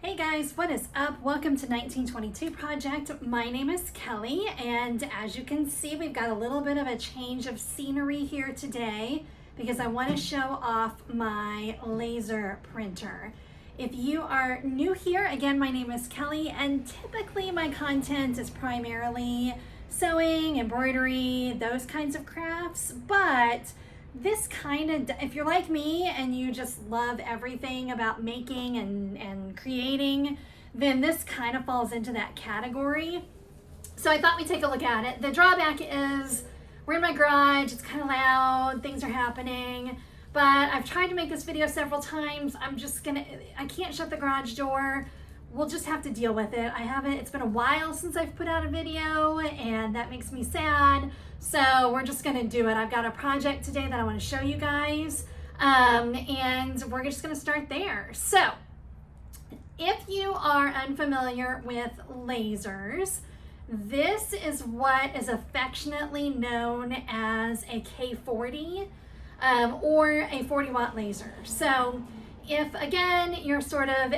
Hey guys, what is up? Welcome to 1922 Project. My name is Kelly, and as you can see, we've got a little bit of a change of scenery here today because I want to show off my laser printer. If you are new here, again, my name is Kelly, and typically my content is primarily sewing, embroidery, those kinds of crafts, but this kind of, if you're like me and you just love everything about making and creating, then this kind of falls into that category. So I thought we'd take a look at it. The drawback is we're in my garage, it's kind of loud, things are happening, but I've tried to make this video several times. I can't shut the garage door. We'll just have to deal with it. It's been a while since I've put out a video, and that makes me sad. So we're just gonna do it. I've got a project today that I wanna show you guys, and we're just gonna start there. So if you are unfamiliar with lasers, this is what is affectionately known as a K40 or a 40 watt laser. So if again you're sort of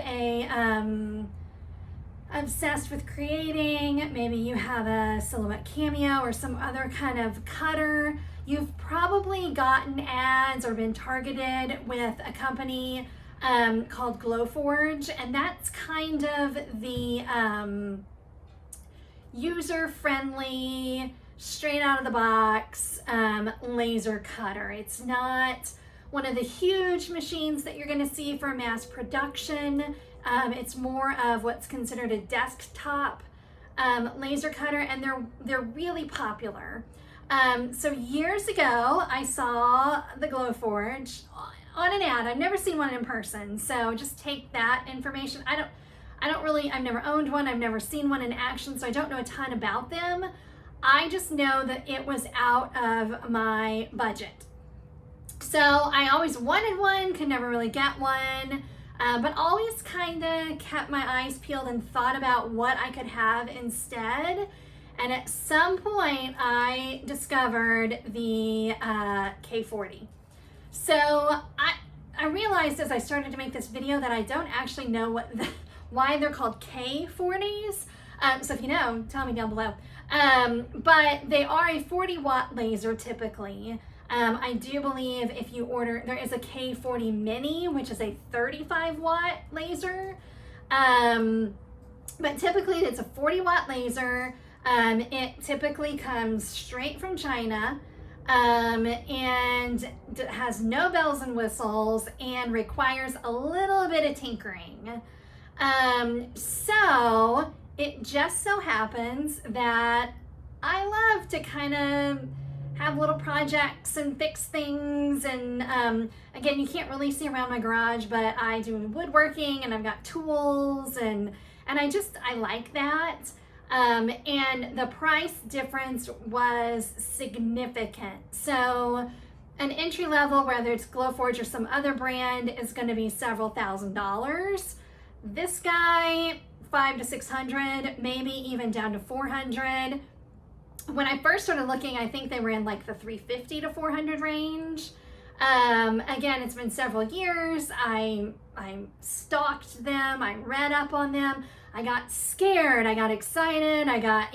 obsessed with creating, maybe you have a silhouette cameo or some other kind of cutter, you've probably gotten ads or been targeted with a company called Glowforge, and that's kind of the user-friendly, straight out of the box laser cutter. It's not one of the huge machines that you're going to see for mass production. It's more of what's considered a desktop laser cutter, and they're really popular. So years ago, I saw the Glowforge on an ad. I've never seen one in person, so just take that information. I've never owned one. I've never seen one in action, so I don't know a ton about them. I just know that it was out of my budget. So I always wanted one, could never really get one. But always kind of kept my eyes peeled and thought about what I could have instead. And at some point, I discovered the K40. So I realized as I started to make this video that I don't actually know why they're called K40s. So if you know, tell me down below. But they are a 40 watt laser typically. I do believe if you order, there is a K40 Mini, which is a 35 watt laser. But typically it's a 40 watt laser. It typically comes straight from China, and has no bells and whistles and requires a little bit of tinkering. So it just so happens that I love to kind of have little projects and fix things, and again, you can't really see around my garage, but I do woodworking and I've got tools, and I like that, and the price difference was significant. So an entry level, whether it's Glowforge or some other brand, is going to be several $1,000s. This guy, $500 to $600, maybe even down to $400. When I first started looking, I think they were in like the $350 to $400 range. Again, it's been several years. I stalked them. I read up on them. I got scared. I got excited. I got,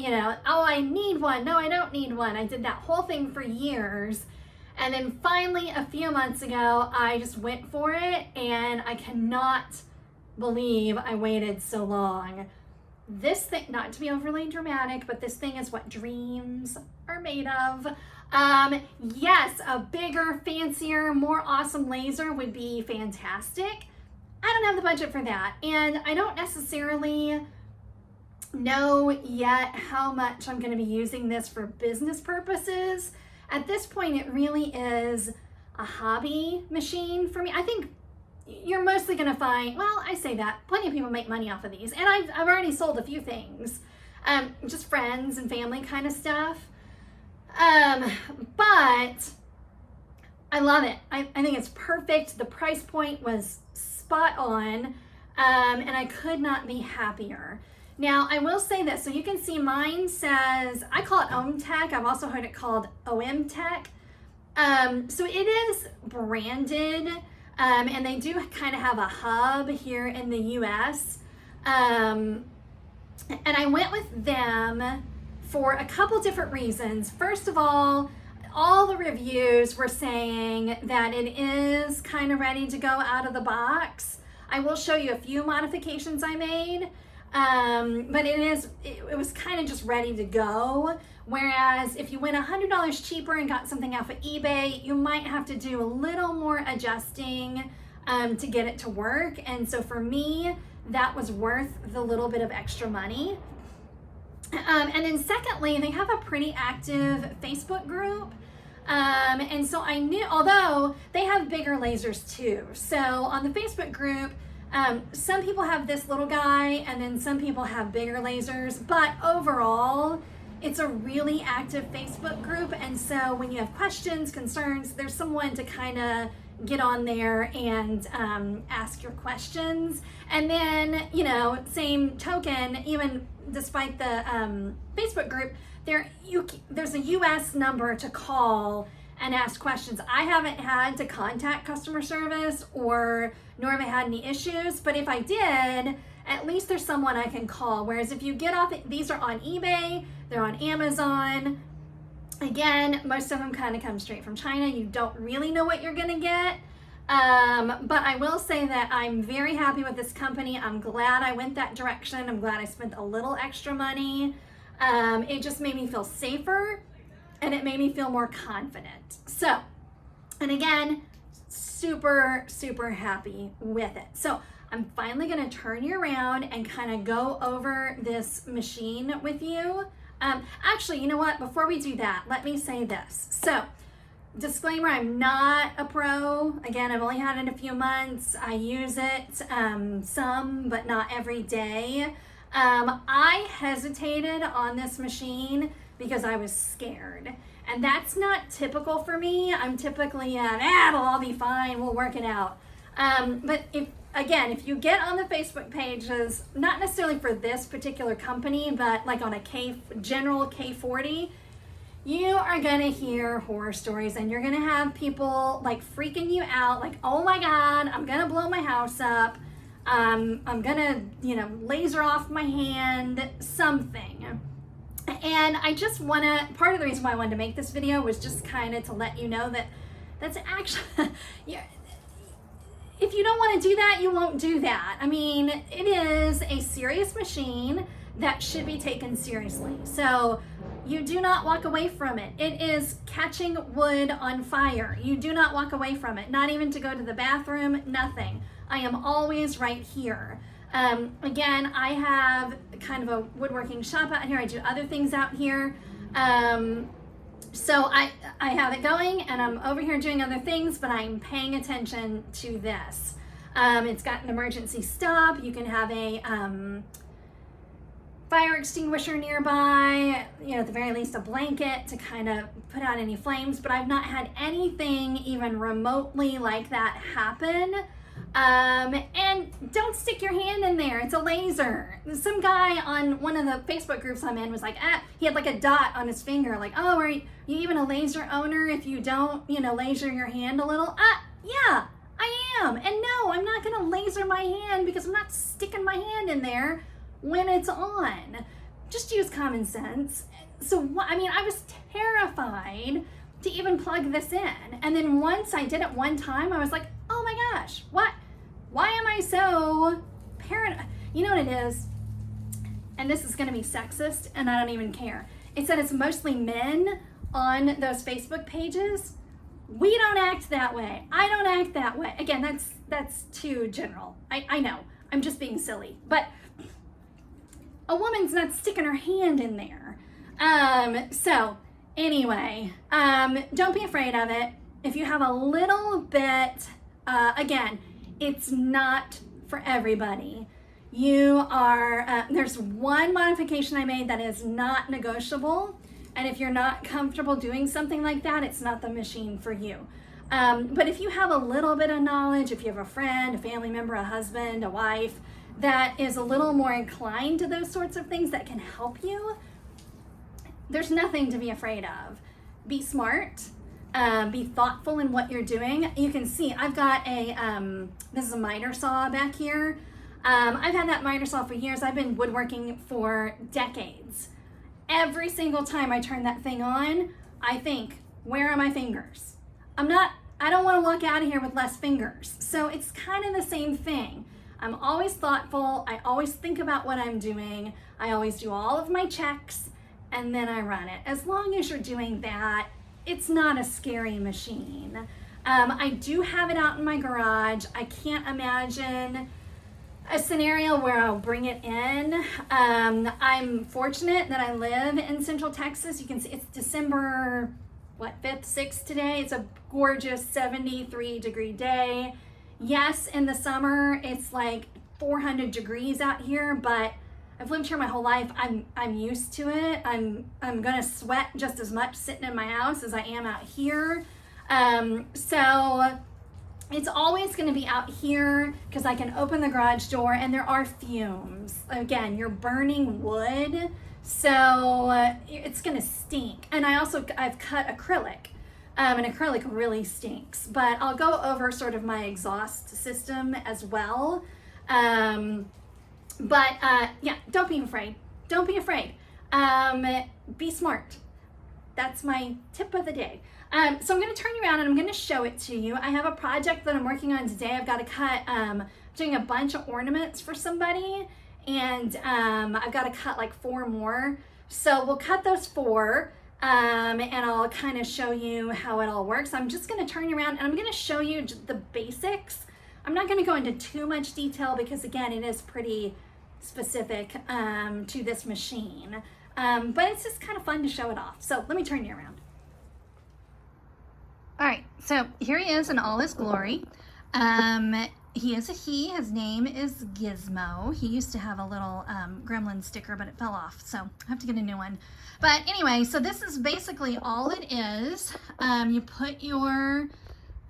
oh, I need one. No, I don't need one. I did that whole thing for years. And then finally, a few months ago, I just went for it, and I cannot believe I waited so long. This thing, not to be overly dramatic, but this thing is what dreams are made of. Yes, a bigger, fancier, more awesome laser would be fantastic. I don't have the budget for that, and I don't necessarily know yet how much I'm going to be using this for business purposes. At this point, it really is a hobby machine for me. I think you're mostly going to find, well, I say that, plenty of people make money off of these, and I've already sold a few things, just friends and family kind of stuff, but I love it. I think it's perfect. The price point was spot on, and I could not be happier. Now, I will say this, so you can see mine says, I call it Omtech. I've also heard it called Omtech. So it is branded, and they do kind of have a hub here in the US. And I went with them for a couple different reasons. First of all the reviews were saying that it is kind of ready to go out of the box. I will show you a few modifications I made, but it was kind of just ready to go. Whereas if you went $100 cheaper and got something off of eBay, you might have to do a little more adjusting to get it to work. And so for me, that was worth the little bit of extra money. And then secondly, they have a pretty active Facebook group. And so I knew, although they have bigger lasers too. So on the Facebook group, some people have this little guy and then some people have bigger lasers, but overall, it's a really active Facebook group. And so when you have questions, concerns, there's someone to kind of get on there and ask your questions. And then, same token, even despite the Facebook group, there's a US number to call and ask questions. I haven't had to contact customer service nor have I had any issues, but if I did, at least there's someone I can call. Whereas if you get off, these are on eBay, they're on Amazon. Again, most of them kind of come straight from China. You don't really know what you're gonna get. But I will say that I'm very happy with this company. I'm glad I went that direction. I'm glad I spent a little extra money. It just made me feel safer and it made me feel more confident. So, and again, super, super happy with it. So I'm finally gonna turn you around and kind of go over this machine with you. Actually, you know what? Before we do that, let me say this. So, disclaimer, I'm not a pro. Again, I've only had it a few months. I use it some, but not every day. I hesitated on this machine because I was scared. And that's not typical for me. I'm typically, it'll all be fine. We'll work it out. But if you get on the Facebook pages, not necessarily for this particular company, but like on a general K40, you are gonna hear horror stories and you're gonna have people like freaking you out, like, oh my God, I'm gonna blow my house up. I'm gonna, laser off my hand, something. And I just part of the reason why I wanted to make this video was just kind of to let you know that that's actually, if you don't want to do that, you won't do that. I mean, it is a serious machine that should be taken seriously. So you do not walk away from it. It is catching wood on fire. You do not walk away from it, not even to go to the bathroom, nothing. I am always right here. Again, I have kind of a woodworking shop out here. I do other things out here. So I have it going and I'm over here doing other things, but I'm paying attention to this. It's got an emergency stop. You can have a fire extinguisher nearby, at the very least a blanket to kind of put out any flames, but I've not had anything even remotely like that happen. And don't stick your hand in there. It's a laser. Some guy on one of the Facebook groups I'm in was like, he had like a dot on his finger, like, oh, are you even a laser owner if you don't, laser your hand a little? Yeah, I am. And no, I'm not gonna laser my hand because I'm not sticking my hand in there when it's on. Just use common sense. So, I was terrified to even plug this in. And then once I did it one time, I was like, oh my gosh, why am I so paranoid? You know what it is? And this is gonna be sexist and I don't even care. It said it's mostly men on those Facebook pages. We don't act that way. I don't act that way. Again, that's too general. I know, I'm just being silly, but a woman's not sticking her hand in there. So anyway, don't be afraid of it. If you have a little bit, again, it's not for everybody. There's one modification I made that is not negotiable. And if you're not comfortable doing something like that, it's not the machine for you. But if you have a little bit of knowledge, if you have a friend, a family member, a husband, a wife, that is a little more inclined to those sorts of things that can help you, there's nothing to be afraid of. Be smart, be thoughtful in what you're doing. You can see I've got this is a miter saw back here. I've had that miter saw for years. I've been woodworking for decades. Every single time I turn that thing on, I think, where are my fingers? I don't want to walk out of here with less fingers. So it's kind of the same thing. I'm always thoughtful. I always think about what I'm doing. I always do all of my checks and then I run it. As long as you're doing that, it's not a scary machine. I do have it out in my garage. I can't imagine a scenario where I'll bring it in. I'm fortunate that I live in Central Texas. You can see it's December, 5th, 6th today. It's a gorgeous 73-degree day. Yes, in the summer, it's like 400 degrees out here, but I've lived here my whole life. I'm used to it. I'm gonna sweat just as much sitting in my house as I am out here. So it's always going to be out here because I can open the garage door and there are fumes. Again, you're burning wood, so it's going to stink. And I've cut acrylic, and acrylic really stinks. But I'll go over sort of my exhaust system as well. Yeah, don't be afraid. Don't be afraid. Be smart. That's my tip of the day. So I'm going to turn you around and I'm going to show it to you. I have a project that I'm working on today. I've got to cut, doing a bunch of ornaments for somebody, and I've got to cut like 4 more. So we'll cut those 4, and I'll kind of show you how it all works. I'm just going to turn you around and I'm going to show you the basics. I'm not going to go into too much detail because, again, it is pretty specific to this machine. But it's just kind of fun to show it off. So let me turn you around. All right, so here he is in all his glory. He is a he. His name is Gizmo. He used to have a little gremlin sticker, but it fell off, so I have to get a new one. But anyway, so this is basically all it is. You put your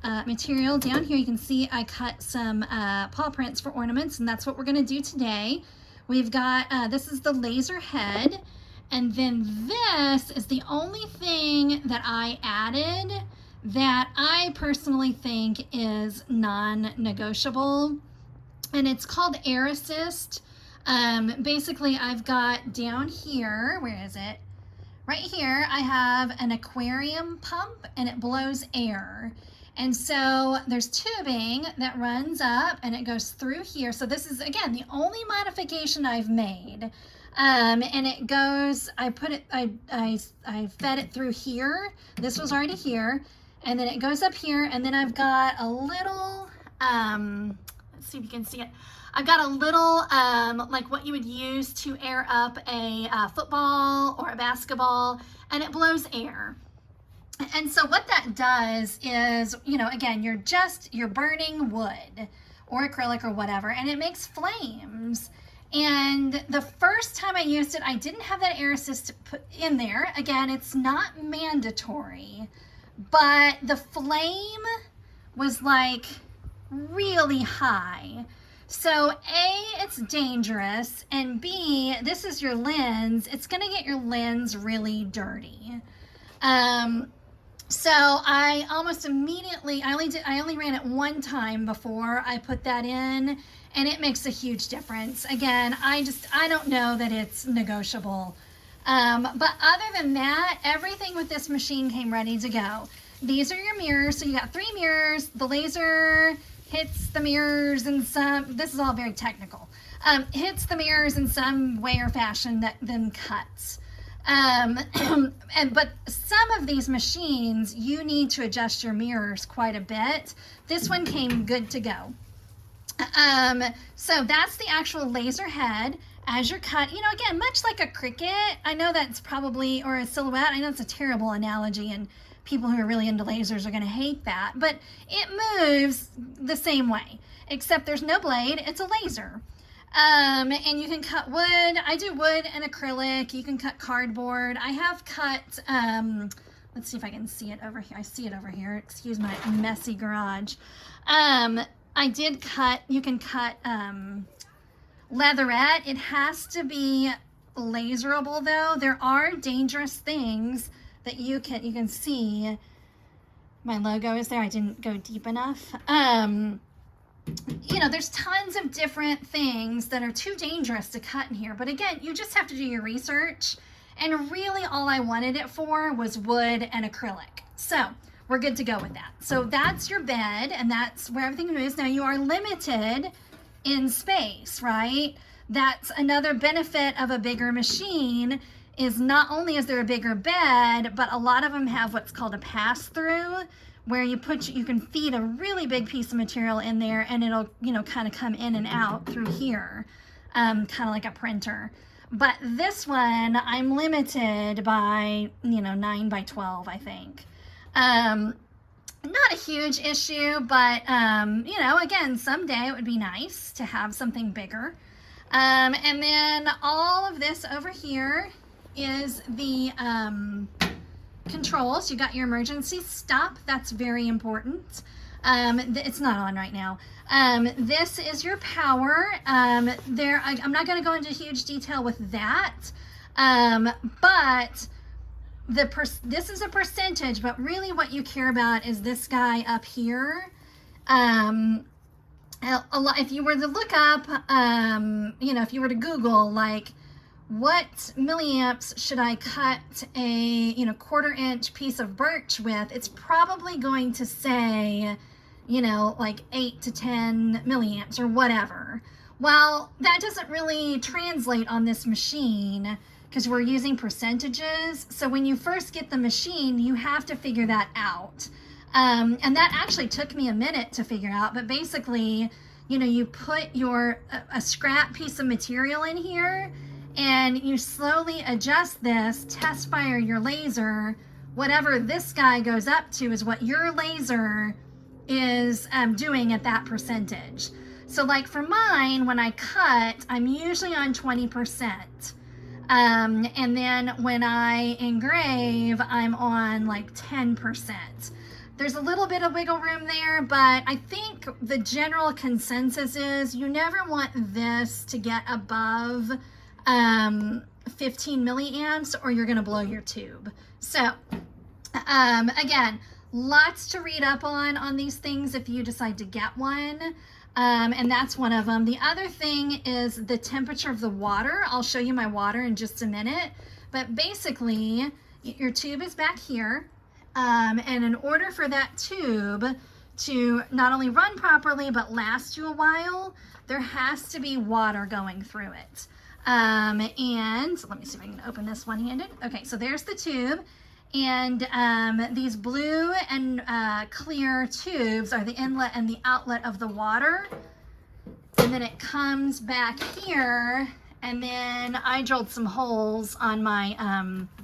material down here. You can see I cut some paw prints for ornaments, and that's what we're going to do today. We've got, this is the laser head, and then this is the only thing that I added that I personally think is non-negotiable, and it's called Air Assist. Basically, I've got down here, where is it? Right here, I have an aquarium pump, and it blows air. And so there's tubing that runs up and it goes through here. So this is, again, the only modification I've made. And it goes, I fed it through here. This was already here. And then it goes up here, and then I've got a little, let's see if you can see it. I've got a little, like what you would use to air up a football or a basketball, and it blows air. And so what that does is, again, you're burning wood or acrylic or whatever, and it makes flames. And the first time I used it, I didn't have that air assist put in there. Again, it's not mandatory. But the flame was like really high. So A, it's dangerous, and B, this is your lens. It's gonna get your lens really dirty. So I almost immediately, I only ran it one time before I put that in, and it makes a huge difference. Again, I don't know that it's negotiable. But other than that, everything with this machine came ready to go. These are your mirrors. So you got 3 mirrors. The laser hits the mirrors in this is all very technical, hits the mirrors in some way or fashion that then cuts. But some of these machines, you need to adjust your mirrors quite a bit. This one came good to go. So that's the actual laser head. As you're cut, again, much like a Cricut, I know that's probably, or a Silhouette, I know it's a terrible analogy, and people who are really into lasers are going to hate that, but it moves the same way, except there's no blade, it's a laser. And you can cut wood. I do wood and acrylic. You can cut cardboard. I have cut, let's see if I can see it over here. I see it over here. Excuse my messy garage. I did cut, you can cut, leatherette. It has to be laserable though. There are dangerous things that you can see. My logo is there. I didn't go deep enough. you know, there's tons of different things that are too dangerous to cut in here. But again, you just have to do your research. And really all I wanted it for was wood and acrylic. So we're good to go with that. So that's your bed, and that's where everything is. Now you are limited in space, right? That's another benefit of a bigger machine, is not only is there a bigger bed, but a lot of them have what's called a pass-through, where you can feed a really big piece of material in there, and it'll, you know, kind of come in and out through here, kind of like a printer. But this one, I'm limited by, you know, 9 by 12, I think. Not a huge issue, but, you know, again, someday it would be nice to have something bigger. And then all of this over here is the controls. You got your emergency stop. That's very important. It's not on right now. This is your power. I'm not going to go into huge detail with that, but this is a percentage, but really what you care about is this guy up here. If you were to look up, you know, if you were to Google, like, what milliamps should I cut a, you know, 1/4 inch piece of birch with, it's probably going to say, you know, like 8 to 10 milliamps or whatever. Well, that doesn't really translate on this machine because we're using percentages. So when you first get the machine, you have to figure that out. And that actually took me a minute to figure out, but basically, you know, you put a scrap piece of material in here, and you slowly adjust this, test fire your laser. Whatever this guy goes up to is what your laser is doing at that percentage. So like for mine, when I cut, I'm usually on 20%. And then when I engrave, I'm on like 10%. There's a little bit of wiggle room there, but I think the general consensus is you never want this to get above 15 milliamps or you're gonna blow your tube. So again, lots to read up on these things if you decide to get one. And that's one of them. The other thing is the temperature of the water. I'll show you my water in just a minute, but basically your tube is back here. And in order for that tube to not only run properly, but last you a while, there has to be water going through it. And let me see if I can open this one-handed. Okay, so there's the tube. And these blue and clear tubes are the inlet and the outlet of the water. And then it comes back here, and then I drilled some holes on my,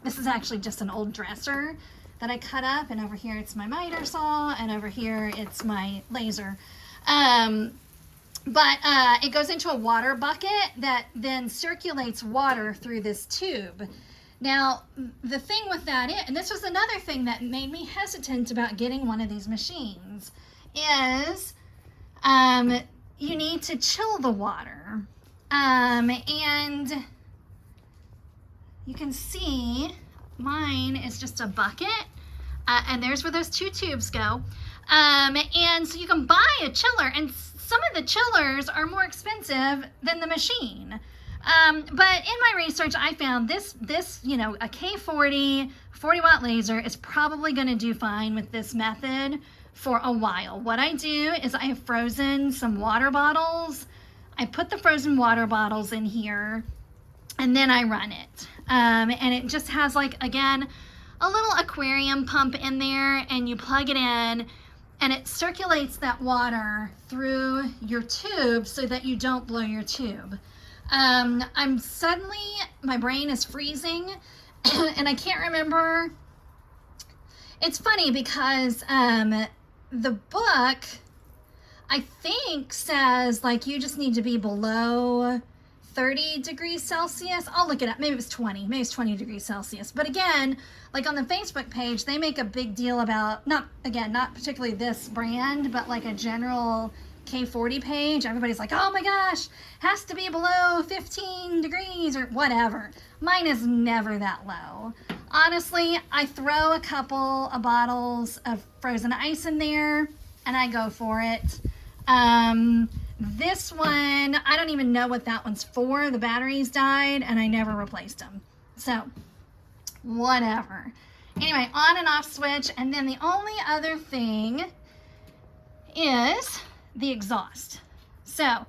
this is actually just an old dresser that I cut up, and over here it's my miter saw, and over here it's my laser. But it goes into a water bucket that then circulates water through this tube. Now, the thing with that is, and this was another thing that made me hesitant about getting one of these machines, is you need to chill the water. And you can see mine is just a bucket, and there's where those two tubes go. And so you can buy a chiller, and some of the chillers are more expensive than the machine. But in my research, I found this, you know, a K40 40-watt laser is probably going to do fine with this method for a while. What I do is I have frozen some water bottles. I put the frozen water bottles in here, and then I run it. And it just has, like, again, a little aquarium pump in there, and you plug it in, and it circulates that water through your tube so that you don't blow your tube. My brain is freezing, and I can't remember. It's funny because the book, I think, says like you just need to be below 30 degrees Celsius. I'll look it up. Maybe it was 20. Maybe it's 20 degrees Celsius. But again, like on the Facebook page, they make a big deal about, not particularly this brand, but like a general K40 page. Everybody's like, oh my gosh, has to be below 15 degrees or whatever. Mine is never that low. Honestly, I throw a couple of bottles of frozen ice in there and I go for it. This one, I don't even know what that one's for. The batteries died and I never replaced them. So, whatever. Anyway, on and off switch. And then the only other thing is the exhaust. So,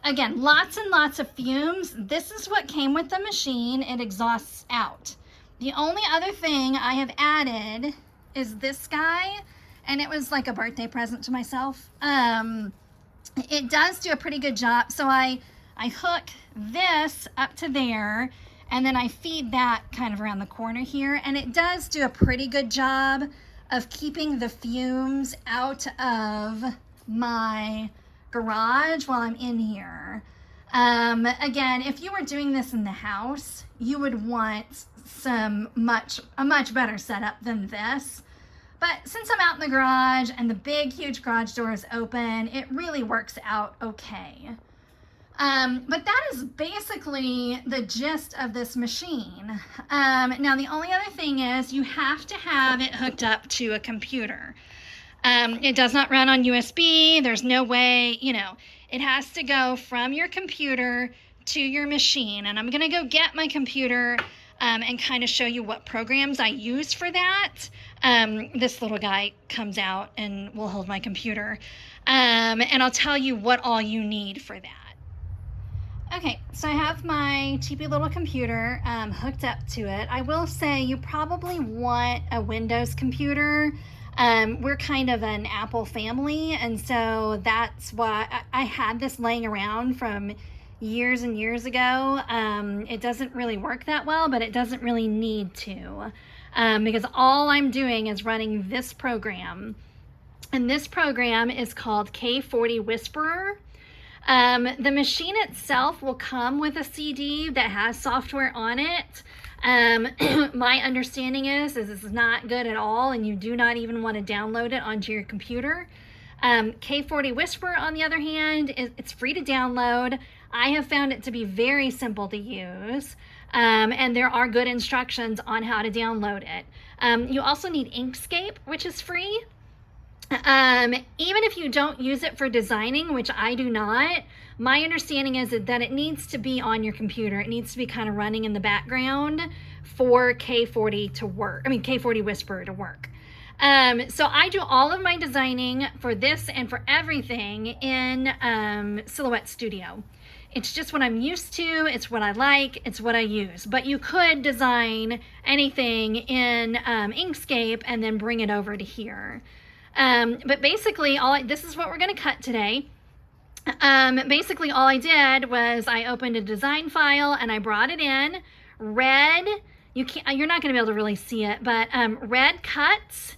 again, lots and lots of fumes. This is what came with the machine. It exhausts out. The only other thing I have added is this guy, and it was like a birthday present to myself. It does do a pretty good job. So I hook this up to there, and then I feed that kind of around the corner here, and it does do a pretty good job of keeping the fumes out of my garage while I'm in here. Again, if you were doing this in the house, you would want a much better setup than this. But since I'm out in the garage and the big, huge garage door is open, it really works out okay. But that is basically the gist of this machine. Now, the only other thing is you have to have it hooked up to a computer. It does not run on USB. There's no way, it has to go from your computer to your machine. And I'm going to go get my computer and kind of show you what programs I use for that. This little guy comes out and will hold my computer. And I'll tell you what all you need for that. Okay, so I have my cheapy little computer hooked up to it. I will say you probably want a Windows computer. We're kind of an Apple family, and so that's why I had this laying around from years and years ago. It doesn't really work that well, but it doesn't really need to, because all I'm doing is running this program, and this program is called K40 Whisperer. The machine itself will come with a CD that has software on it. My understanding is this is not good at all, and you do not even want to download it onto your computer. K40 Whisperer, on the other hand, it's free to download. I have found it to be very simple to use, and there are good instructions on how to download it. You also need Inkscape, which is free. Even if you don't use it for designing, which I do not, my understanding is that it needs to be on your computer. It needs to be kind of running in the background for K40 to work. K40 Whisperer to work. So I do all of my designing for this and for everything in Silhouette Studio. It's just what I'm used to, it's what I like, it's what I use. But you could design anything in Inkscape and then bring it over to here. But basically, this is what we're going to cut today. Basically, all I did was I opened a design file and I brought it in. Red, you're not going to be able to really see it, but red cuts,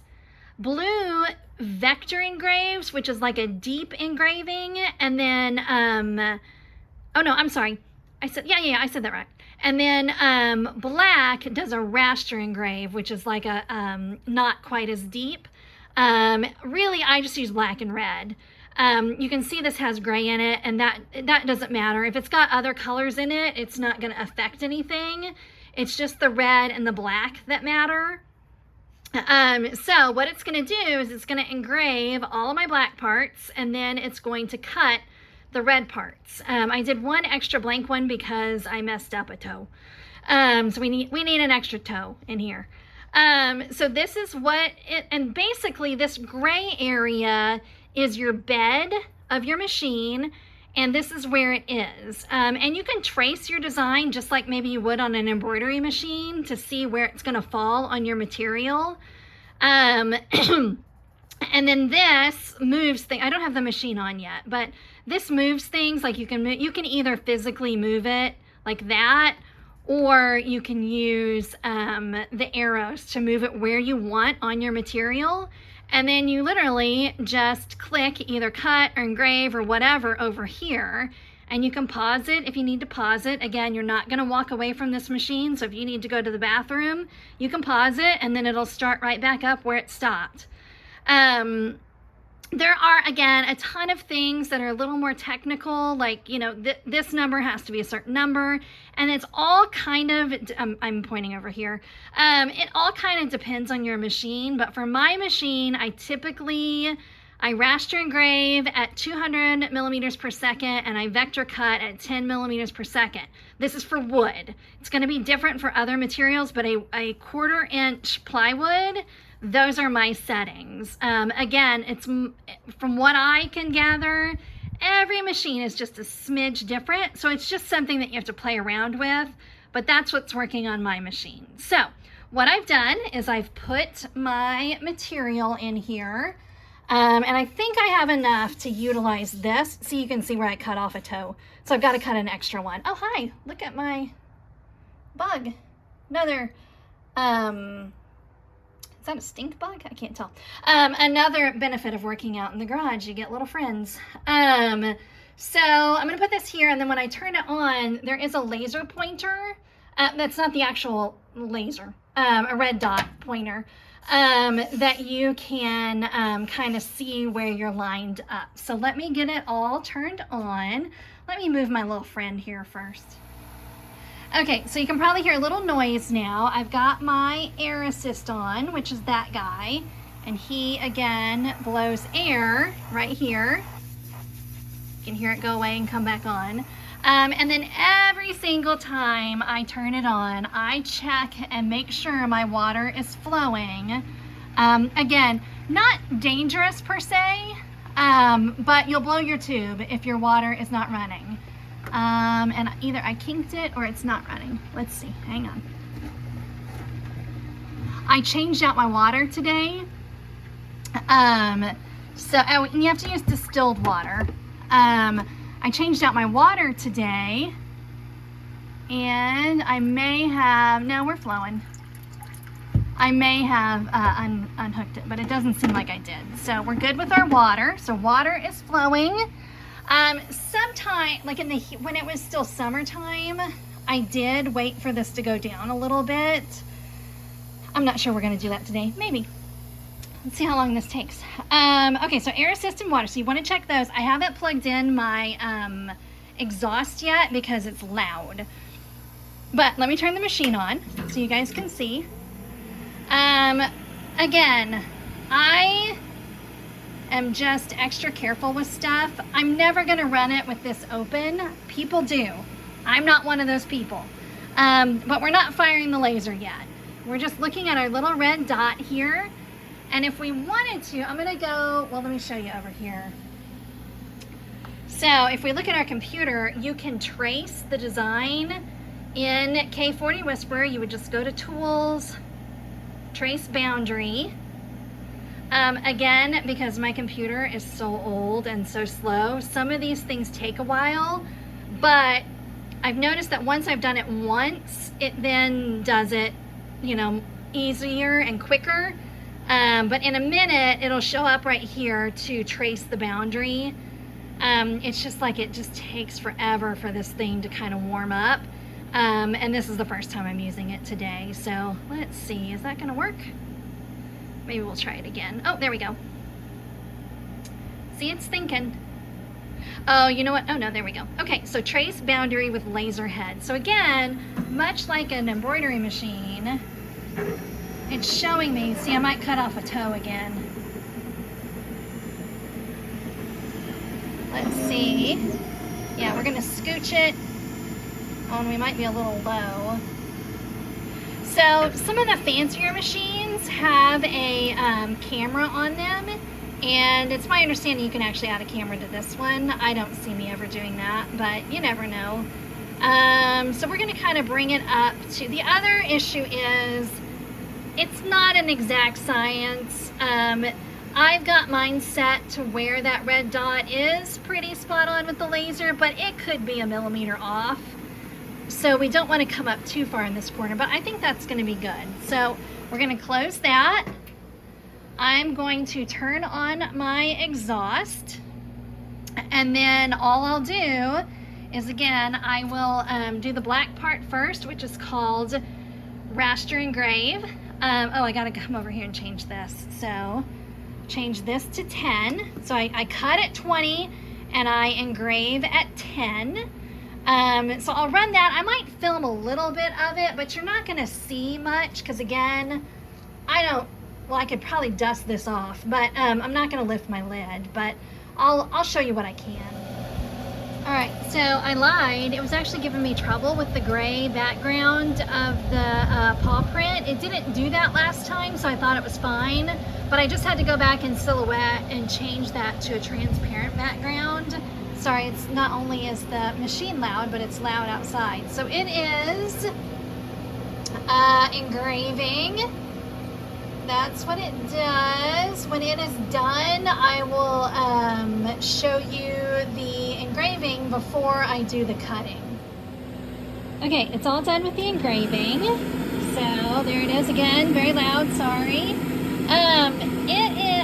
blue vector engraves, which is like a deep engraving, and then oh no, I'm sorry. I said that right. And then black does a raster engrave, which is like a not quite as deep. Really, I just use black and red. You can see this has gray in it, and that doesn't matter. If it's got other colors in it, it's not going to affect anything. It's just the red and the black that matter. So what it's going to do is it's going to engrave all of my black parts, and then it's going to cut the red parts. I did one extra blank one because I messed up a toe. So we need an extra toe in here. So this is and basically this gray area is your bed of your machine, and this is where it is. And you can trace your design just like maybe you would on an embroidery machine to see where it's going to fall on your material. And then this moves things. I don't have the machine on yet, but this moves things. Like you can either physically move it like that, or you can use the arrows to move it where you want on your material. And then you literally just click either cut or engrave or whatever over here, and you can pause it if you need to pause it. Again, you're not going to walk away from this machine, so if you need to go to the bathroom, you can pause it and then it'll start right back up where it stopped. There are, again, a ton of things that are a little more technical, like, this number has to be a certain number, and it's all kind of, I'm pointing over here, it all kind of depends on your machine, but for my machine, I typically I raster engrave at 200 millimeters per second, and I vector cut at 10 millimeters per second. This is for wood. It's going to be different for other materials, but a 1/4 inch plywood, those are my settings. Again, it's from what I can gather, every machine is just a smidge different, so it's just something that you have to play around with, but that's what's working on my machine. So what I've done is I've put my material in here. And I think I have enough to utilize this. So you can see where I cut off a toe. So I've got to cut an extra one. Oh, hi, look at my bug. Another, is that a stink bug? I can't tell. Another benefit of working out in the garage, you get little friends. So I'm gonna put this here, and then when I turn it on, there is a laser pointer. That's not the actual laser, a red dot pointer. That you can kind of see where you're lined up. So let me get it all turned on. Let me move my little friend here first. Okay, so you can probably hear a little noise now. I've got my air assist on, which is that guy, and he again blows air right here. You can hear it go away and come back on. And then every single time I turn it on, I check and make sure my water is flowing. Again, not dangerous per se, but you'll blow your tube if your water is not running. And either I kinked it or it's not running. Let's see, hang on. I changed out my water today. And you have to use distilled water. I changed out my water today, and I may have, no, we're flowing. I may have unhooked it, but it doesn't seem like I did. So we're good with our water. So water is flowing. Sometime, like when it was still summertime, I did wait for this to go down a little bit. I'm not sure we're gonna do that today, maybe. Let's see how long this takes. Okay, so air assist and water. So you want to check those. I haven't plugged in my exhaust yet because it's loud. But let me turn the machine on so you guys can see. Again, I am just extra careful with stuff. I'm never going to run it with this open. People do. I'm not one of those people. But we're not firing the laser yet. We're just looking at our little red dot here. And if we wanted to, I'm gonna go, well, let me show you over here. So if we look at our computer, you can trace the design in K40 Whisper. You would just go to Tools, Trace Boundary. Again, because my computer is so old and so slow, some of these things take a while, but I've noticed that once I've done it once, it then does it, you know, easier and quicker. But in a minute, it'll show up right here to trace the boundary. It's just like it just takes forever for this thing to kind of warm up. And this is the first time I'm using it today. So let's see, is that gonna work? Maybe we'll try it again. Oh, there we go. See, it's thinking. Oh, you know what? Oh no, there we go. Okay, so trace boundary with laser head. So again, much like an embroidery machine, it's showing me, see, I might cut off a toe again. Let's see. Yeah, we're gonna scooch it. Oh, and we might be a little low. So some of the fancier machines have a camera on them, and it's my understanding you can actually add a camera to this one. I don't see me ever doing that, but you never know. So we're gonna kind of bring it up to, the other issue is, it's not an exact science. I've got mine set to where that red dot is pretty spot on with the laser, but it could be a millimeter off. So we don't want to come up too far in this corner, but I think that's going to be good. So we're going to close that. I'm going to turn on my exhaust, and then all I'll do is, again, I will do the black part first, which is called raster engrave. Oh, I gotta come over here and change this. So change this to 10. So I cut at 20 and I engrave at 10. So I'll run that. I might film a little bit of it, but you're not gonna see much because, again, I well, I could probably dust this off, but I'm not going to lift my lid, but I'll show you what I can. All right, so I lied. It was actually giving me trouble with the gray background of the paw print. It didn't do that last time, so I thought it was fine, but I just had to go back in Silhouette and change that to a transparent background. Sorry, it's not only is the machine loud, but it's loud outside. So it is engraving. That's what it does. When it is done, I will show you the engraving before I do the cutting. Okay, it's all done with the engraving. So there it is again, very loud, sorry.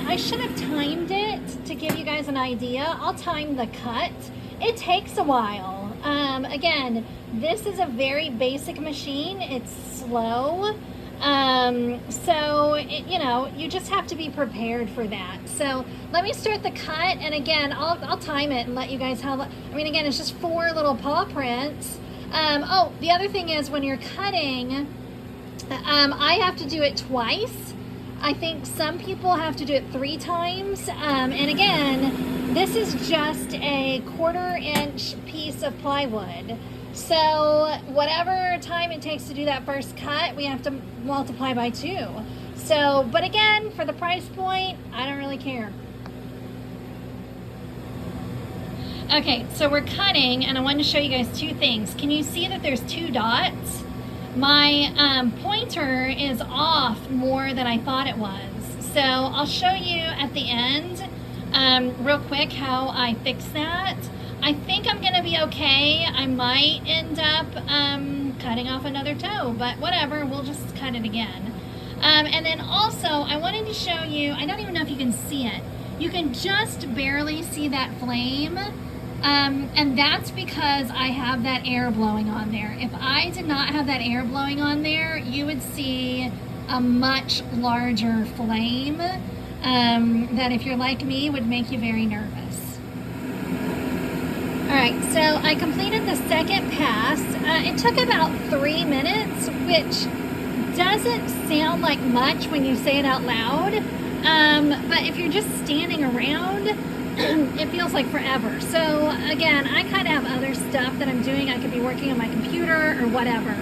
I should have timed it to give you guys an idea. I'll time the cut. It takes a while. Again, this is a very basic machine. It's slow. So you know, you just have to be prepared for that. So let me start the cut, and again, I'll time it and let you guys have, I mean, again, it's just 4 little paw prints. Oh, the other thing is when you're cutting, I have to do it twice. I think some people have to do it 3 times. And again, this is just a 1/4 inch piece of plywood. So whatever time it takes to do that first cut, we have to multiply by 2. So, but again, for the price point, I don't really care. Okay, so we're cutting, and I wanted to show you guys 2 things. Can you see that there's 2 dots? My pointer is off more than I thought it was. So I'll show you at the end real quick how I fix that. I think I'm gonna be okay. I might end up cutting off another toe, but whatever, we'll just cut it again. And then also, I wanted to show you, I don't even know if you can see it. You can just barely see that flame, and that's because I have that air blowing on there. If I did not have that air blowing on there, you would see a much larger flame that, if you're like me, would make you very nervous. All right, so I completed the second pass. It took about 3 minutes, which doesn't sound like much when you say it out loud, but if you're just standing around, it feels like forever. So again, I kind of have other stuff that I'm doing. I could be working on my computer or whatever.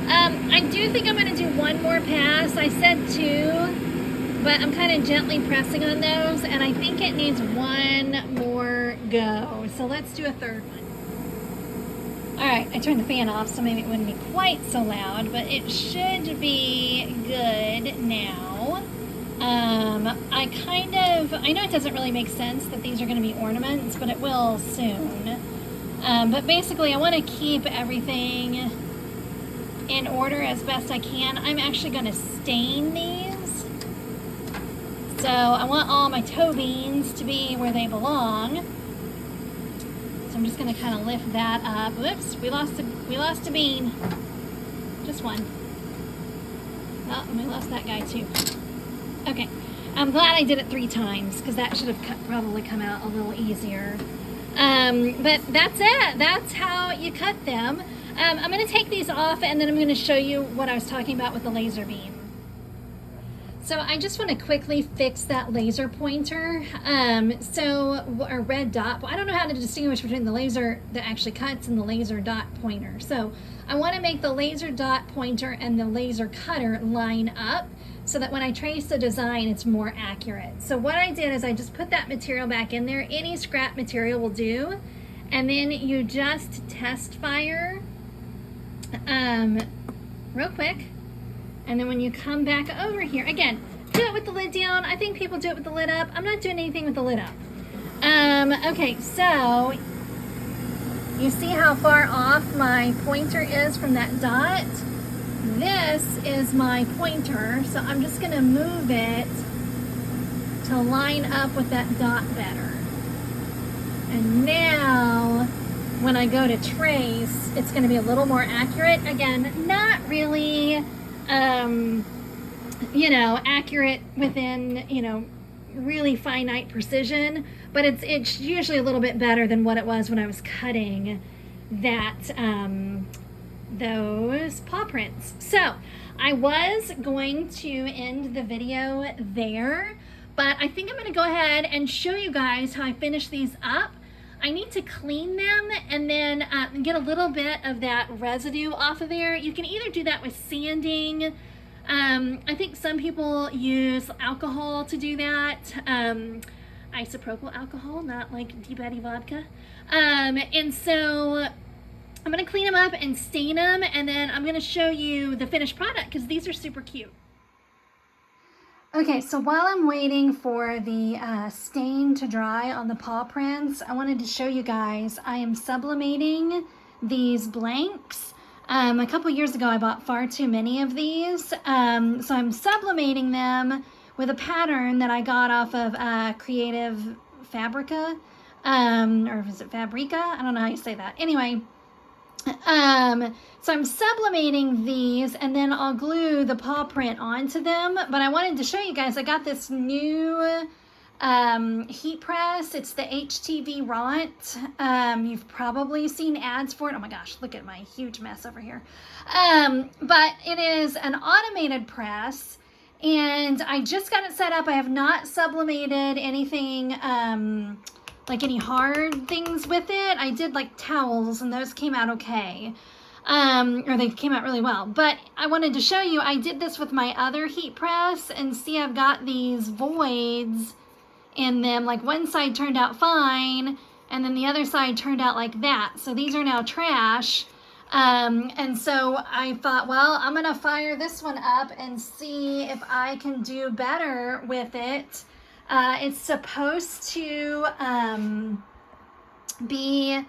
I do think I'm going to do 1 more pass. I said 2, but I'm kind of gently pressing on those, and I think it needs 1 more go. So let's do a 3rd one. All right, I turned the fan off, so maybe it wouldn't be quite so loud, but it should be good now. I know it doesn't really make sense that these are going to be ornaments, but it will soon. But basically, I want to keep everything in order as best I can. I'm actually going to stain these. So I want all my toe beans to be where they belong. So I'm just going to kind of lift that up. Whoops, we lost a bean. Just 1. Oh, and we lost that guy too. Okay, I'm glad I did it 3 times, because that should have probably come out a little easier. But that's it. That's how you cut them. I'm going to take these off, and then I'm going to show you what I was talking about with the laser beam. So I just want to quickly fix that laser pointer. So a red dot, I don't know how to distinguish between the laser that actually cuts and the laser dot pointer. So I want to make the laser dot pointer and the laser cutter line up, so that when I trace the design, it's more accurate. So what I did is I just put that material back in there. Any scrap material will do. And then you just test fire real quick. And then when you come back over here, again, do it with the lid down. I think people do it with the lid up. I'm not doing anything with the lid up. Okay, so you see how far off my pointer is from that dot? This is my pointer, so I'm just going to move it to line up with that dot better. And now, when I go to trace, it's going to be a little more accurate. Again, not really, accurate within, really finite precision, but it's usually a little bit better than what it was when I was cutting that those paw prints. So I was going to end the video there, but I think I'm going to go ahead and show you guys how I finish these up. I need to clean them and then get a little bit of that residue off of there. You can either do that with sanding. I think some people use alcohol to do that. Isopropyl alcohol, not like Deep Eddy vodka. And so I'm going to clean them up and stain them, and then I'm going to show you the finished product because these are super cute. Okay, so while I'm waiting for the stain to dry on the paw prints, I wanted to show you guys I am sublimating these blanks. A couple years ago I bought far too many of these, so I'm sublimating them with a pattern that I got off of Creative Fabrica, or is it Fabrica? I don't know how you say that. Anyway, so I'm sublimating these and then I'll glue the paw print onto them. But I wanted to show you guys, I got this new heat press. It's the HTV Ront. You've probably seen ads for it. Oh my gosh, look at my huge mess over here. But it is an automated press and I just got it set up. I have not sublimated anything, like any hard things with it. I did like towels and those came out okay. Or they came out really well. But I wanted to show you, I did this with my other heat press and see I've got these voids in them. Like one side turned out fine and then the other side turned out like that. So these are now trash. And so I thought, well, I'm gonna fire this one up and see if I can do better with it. It's supposed to be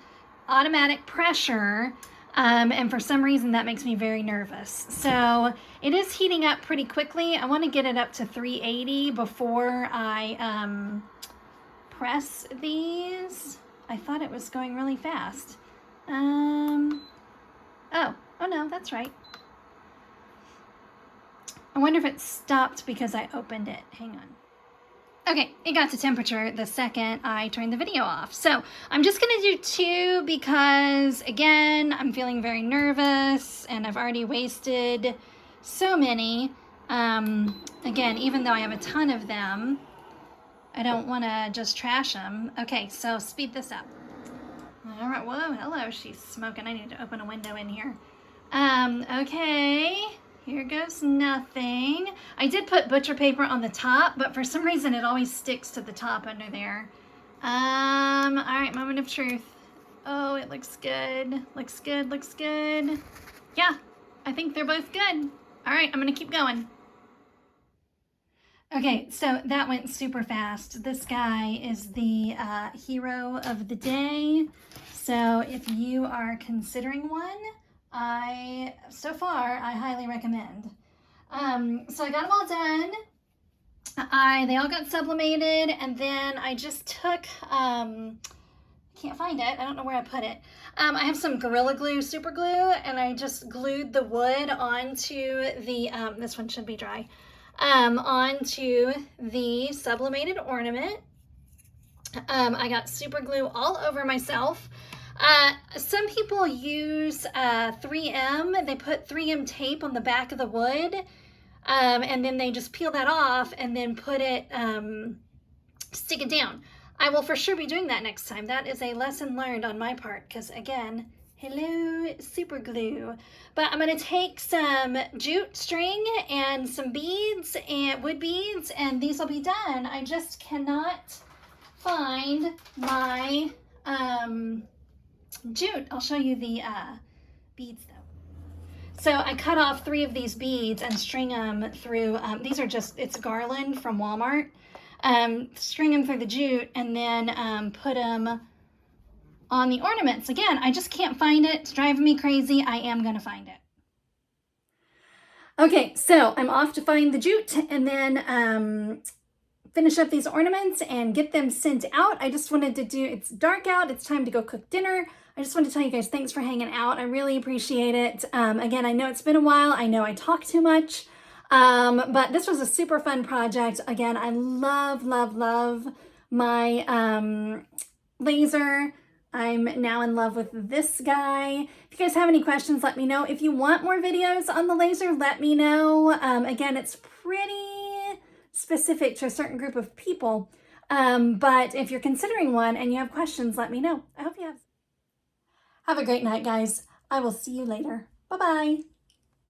automatic pressure, and for some reason that makes me very nervous. So it is heating up pretty quickly. I want to get it up to 380 before I press these. I thought it was going really fast. Oh no, that's right. I wonder if it stopped because I opened it. Hang on. Okay, it got to temperature the second I turned the video off. So I'm just gonna do 2 because again, I'm feeling very nervous and I've already wasted so many. Again, even though I have a ton of them, I don't wanna just trash them. Okay, so speed this up. All right, whoa, hello, she's smoking. I need to open a window in here. Okay. Here goes nothing. I did put butcher paper on the top, but for some reason it always sticks to the top under there. All right, moment of truth. Oh, it looks good. Looks good, looks good. Yeah, I think they're both good. All right, I'm gonna keep going. Okay, so that went super fast. This guy is the hero of the day. So if you are considering one, so far, I highly recommend. So I got them all done. They all got sublimated, and then I just took, can't find it. I don't know where I put it. I have some Gorilla Glue, super glue, and I just glued the wood onto the, this one should be dry, onto the sublimated ornament. I got super glue all over myself. Some people use 3M. They put 3M tape on the back of the wood, and then they just peel that off and then put it, stick it down. I will for sure be doing that next time. That is a lesson learned on my part because, again, hello, super glue. But I'm going to take some jute string and some beads and wood beads, and these will be done. I just cannot find my jute. I'll show you the beads though. So I cut off 3 of these beads and string them through, these are just, it's garland from Walmart. String them through the jute and then put them on the ornaments. Again, I just can't find it. It's driving me crazy. I am going to find it. Okay, so I'm off to find the jute and then finish up these ornaments and get them sent out. I just wanted to do, it's dark out, it's time to go cook dinner. I just wanted to tell you guys thanks for hanging out. I really appreciate it. Again, I know it's been a while. I know I talk too much, but this was a super fun project. Again, I love, love, love my laser I'm now in love with this guy. If you guys have any questions, let me know. If you want more videos on the laser, let me know. Again, it's pretty specific to a certain group of people. But if you're considering one and you have questions, let me know. I hope you have. Have a great night, guys. I will see you later. Bye-bye.